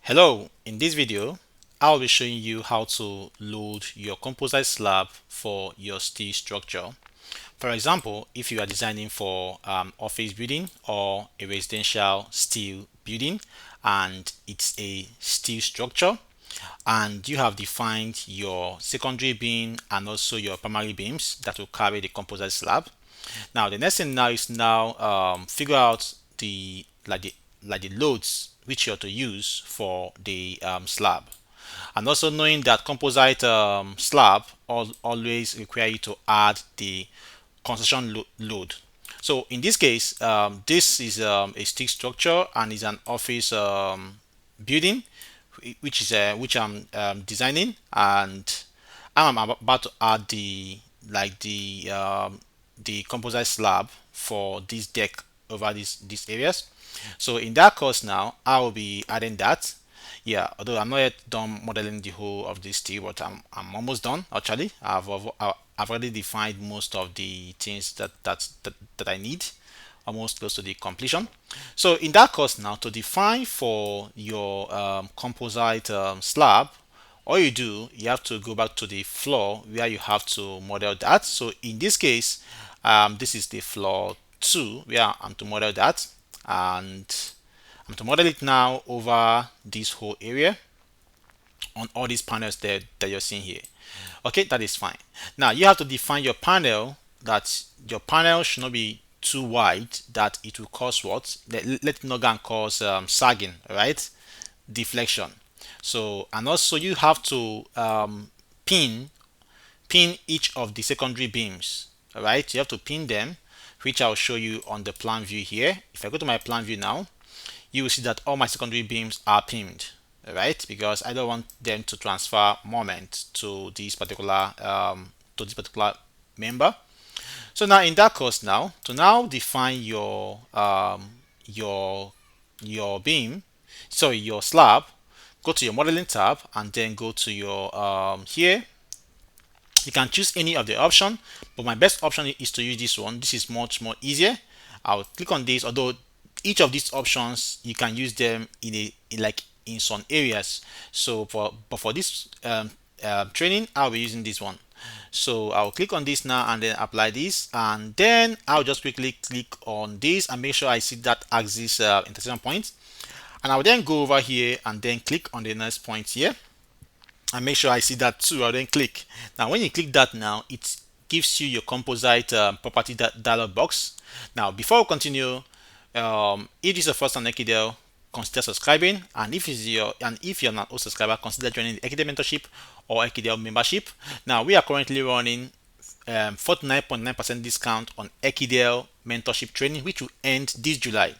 Hello, in this video I'll be showing you how to load your composite slab for your steel structure. For example, if you are designing for office building or a residential steel building and it's a steel structure and you have defined your secondary beam and also your primary beams that will carry the composite slab. Now the next thing now is figure out the loads which you're to use for the slab, and also knowing that composite slab always require you to add the construction load. So in this case, this is a stick structure and is an office building, which I'm designing, and I'm about to add the composite slab for this deck over these areas. So in that course now, I will be adding that. Yeah, although I'm not yet done modeling the whole of this steel, but I'm almost done actually. I've already defined most of the things that I need, almost close to the completion. So in that course now, to define for your composite slab, all you do, you have to go back to the floor where you have to model that. So in this case, this is the floor 2 where I'm to model that, and I'm to model it now over this whole area on all these panels that you're seeing here. Okay, that is fine. Now you have to define your panel, that your panel should not be too wide that it will cause what? Let it not go and cause sagging, right? Deflection. So, and also you have to pin each of the secondary beams. All right, you have to pin them, which I'll show you on the plan view here. If I go to my plan view now, you will see that all my secondary beams are pinned. All right, because I don't want them to transfer moment to this particular member. So now in that course now, to now define your beam, sorry, your slab, go to your modeling tab and then go to your here. You can choose any of the option, but my best option is to use this one. This is much more easier. I'll click on this, although each of these options you can use them in some areas. So for this training, I'll be using this one. So I'll click on this now and then apply this, and then I'll just quickly click on this and make sure I see that axis intersection point, and I'll then go over here and then click on the next point here and make sure I see that too. I'll then click. Now when you click that now, it gives you your composite property dialog box. Now before we continue, if this is the first time 𝔻𝕚𝕚𝕠𝕝𝕝, consider subscribing, and if you're not a subscriber, consider joining the 𝔻𝕚𝕚𝕚 Mentorship or 𝔻𝕚𝕚𝕚 membership. Now we are currently running 49.9% discount on 𝔻𝕚𝕚𝕚 mentorship training, which will end this July.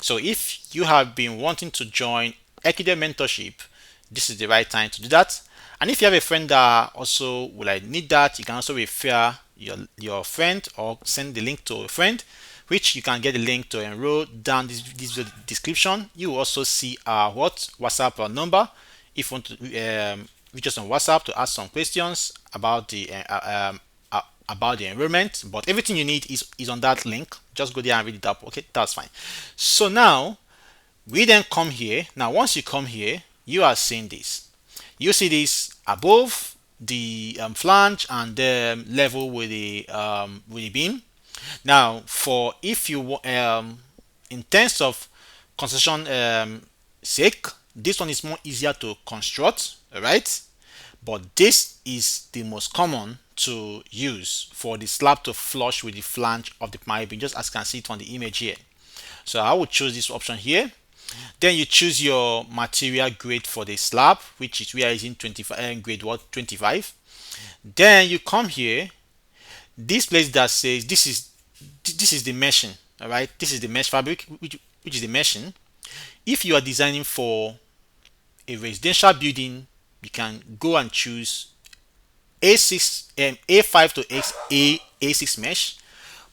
So if you have been wanting to join 𝔻𝕚𝕚𝕚 mentorship, this is the right time to do that. And if you have a friend that also would need that, you can also refer your friend or send the link to a friend, which you can get the link to enroll down this video description. You will also see our WhatsApp number if you want to reach us on WhatsApp to ask some questions about the enrollment. But everything you need is on that link. Just go there and read it up. Okay, that's fine. So now we then come here. Now once you come here, you are seeing this. You see this above the flange and level with the beam. Now, for if you in terms of construction sake, this one is more easier to construct, right? But this is the most common to use for the slab to flush with the flange of the primary beam, just as you can see it on the image here. So I will choose this option here. Then you choose your material grade for the slab, which is we are using 25 grade 25. Then you come here, this place that says this is the meshing. All right, this is the mesh fabric, which is the meshing. If you are designing for a residential building, you can go and choose A5 to A6 mesh.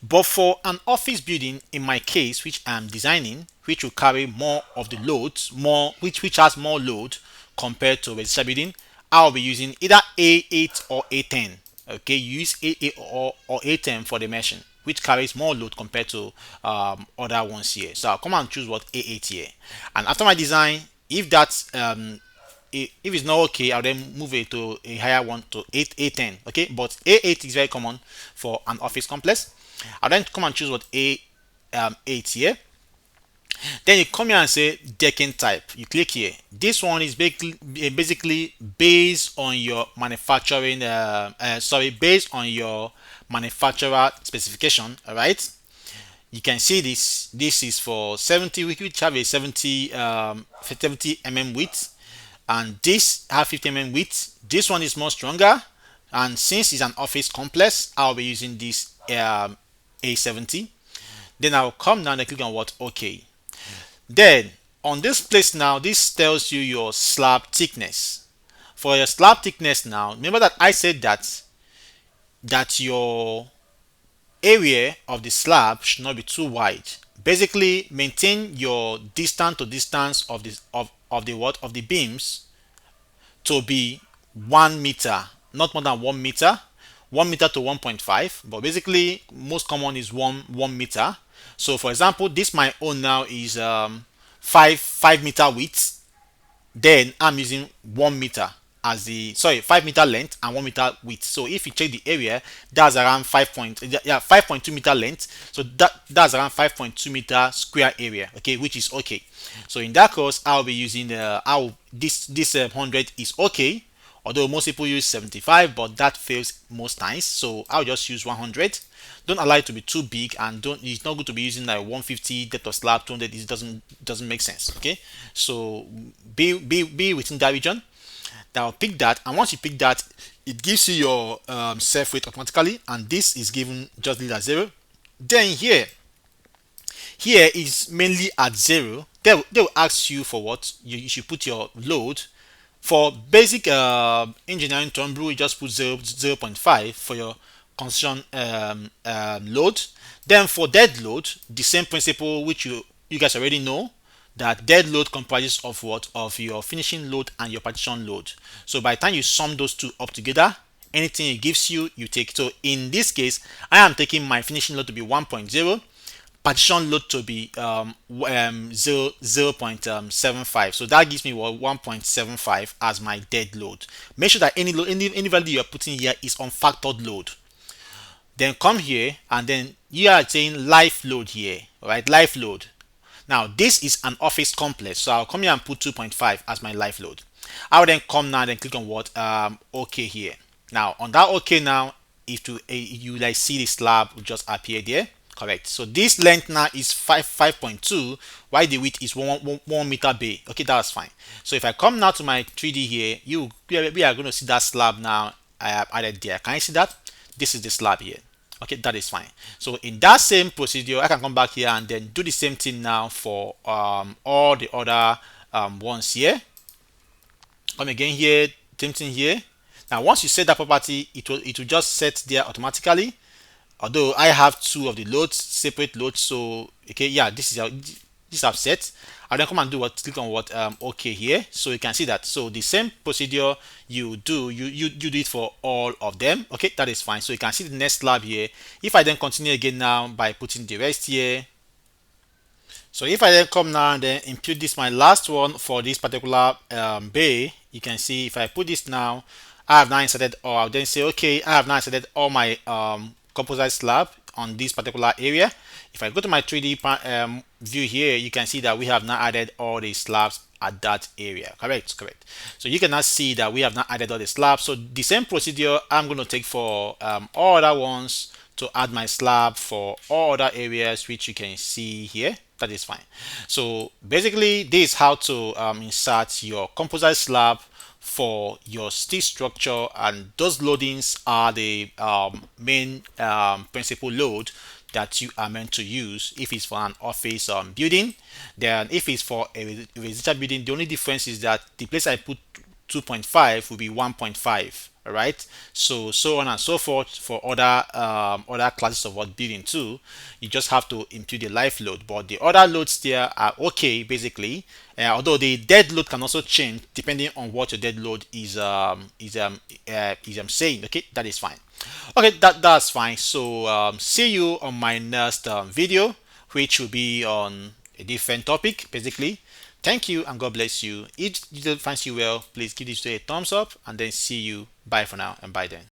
But for an office building, in my case, which I'm designing, which will carry more of the loads, which has more load compared to a residential building, I'll be using either A8 or A10. Okay, you use A8 or A10 for the meshing, which carries more load compared to other ones here. So I'll come and choose what A8 here. And after my design, If that's if it's not okay, I'll then move it to a higher one to A10. Okay, but A8 is very common for an office complex. I'll then come and choose what A8 here. Then you come here and say decking type. You click here. This one is basically based on your manufacturing. Based on your manufacturer specification. All right. You can see this. This is for 70. Which have a 70 mm width, and this have 50 mm width. This one is more stronger, and since it's an office complex, I'll be using this A70. Then I'll come down and click on what OK. Then on this place now, this tells you your slab thickness. For your slab thickness now, remember that I said that your area of the slab should not be too wide. Basically, maintain your distance to distance of the beams to be 1 meter, not more than 1 meter, 1 meter to 1.5. But basically, most common is 1 meter. So, for example, this my own now is 5 meter width. Then I'm using 1 meter as the 5 meter length and 1 meter width. So if you check the area, that's around 5.2 meter length. So that's around 5.2 meter square area. Okay, which is okay. So in that case, I'll be using this 100 is okay. Although most people use 75, but that fails most times. So I'll just use 100. Don't allow it to be too big, and it's not good to be using like 150 depth of slab, 200. It doesn't make sense. Okay, so be within that region. Now pick that, and once you pick that, it gives you your self weight automatically, and this is given just leave at 0. Then here is mainly at 0. They will ask you for what you should put your load. For basic engineering term rule, you just put 0.5 for your construction load. Then for dead load, the same principle which you guys already know, that dead load comprises of what? Of your finishing load and your partition load. So by the time you sum those two up together, anything it gives you, you take. So in this case, I am taking my finishing load to be 1.0, partition load to be 0.75. So that gives me 1.75 as my dead load. Make sure that any value you're putting here is unfactored load. Then come here, and then you are saying life load here, right? Life load. Now this is an office complex, so I'll come here and put 2.5 as my life load. I will then come now and click on what OK here. Now on that OK now, if you like see the slab will just appear there. Correct. So this length now is 5.2, while the width is 1 meter bay. Okay, that's fine. So if I come now to my 3D here, we are going to see that slab now I have added there. Can you see that? This is the slab here. Okay, that is fine. So in that same procedure, I can come back here and then do the same thing now for all the other ones here. Come again here, same thing here. Now once you set that property, it will just set there automatically. Although I have two of the loads, separate loads, so okay, yeah, this I've set. I'll then come and click on what OK here, so you can see that. So the same procedure you do it for all of them. Okay, that is fine. So you can see the next slab here. If I then continue again now by putting the rest here, so if I then come now and then impute this my last one for this particular bay, you can see if I put this now, I have now inserted, or I'll then say okay, I have now inserted all my composite slab on this particular area. If I go to my 3D view here, you can see that we have now added all the slabs at that area. Correct. So you can now see that we have now added all the slabs. So the same procedure I'm going to take for all other ones to add my slab for all other areas, which you can see here. That is fine. So basically, this is how to insert your composite slab for your steel structure, and those loadings are the main principal load that you are meant to use if it's for an office building. Then if it's for a residential building, the only difference is that the place I put 2.5 will be 1.5. All right, so on and so forth for other classes of what building too. You just have to impute the life load, but the other loads there are okay basically. Although the dead load can also change depending on what your dead load is saying. Okay, that is fine. Okay, that's fine. So see you on my next video, which will be on a different topic basically. Thank you and God bless you. If this video finds you well, please give this video a thumbs up and then see you. Bye for now and bye then.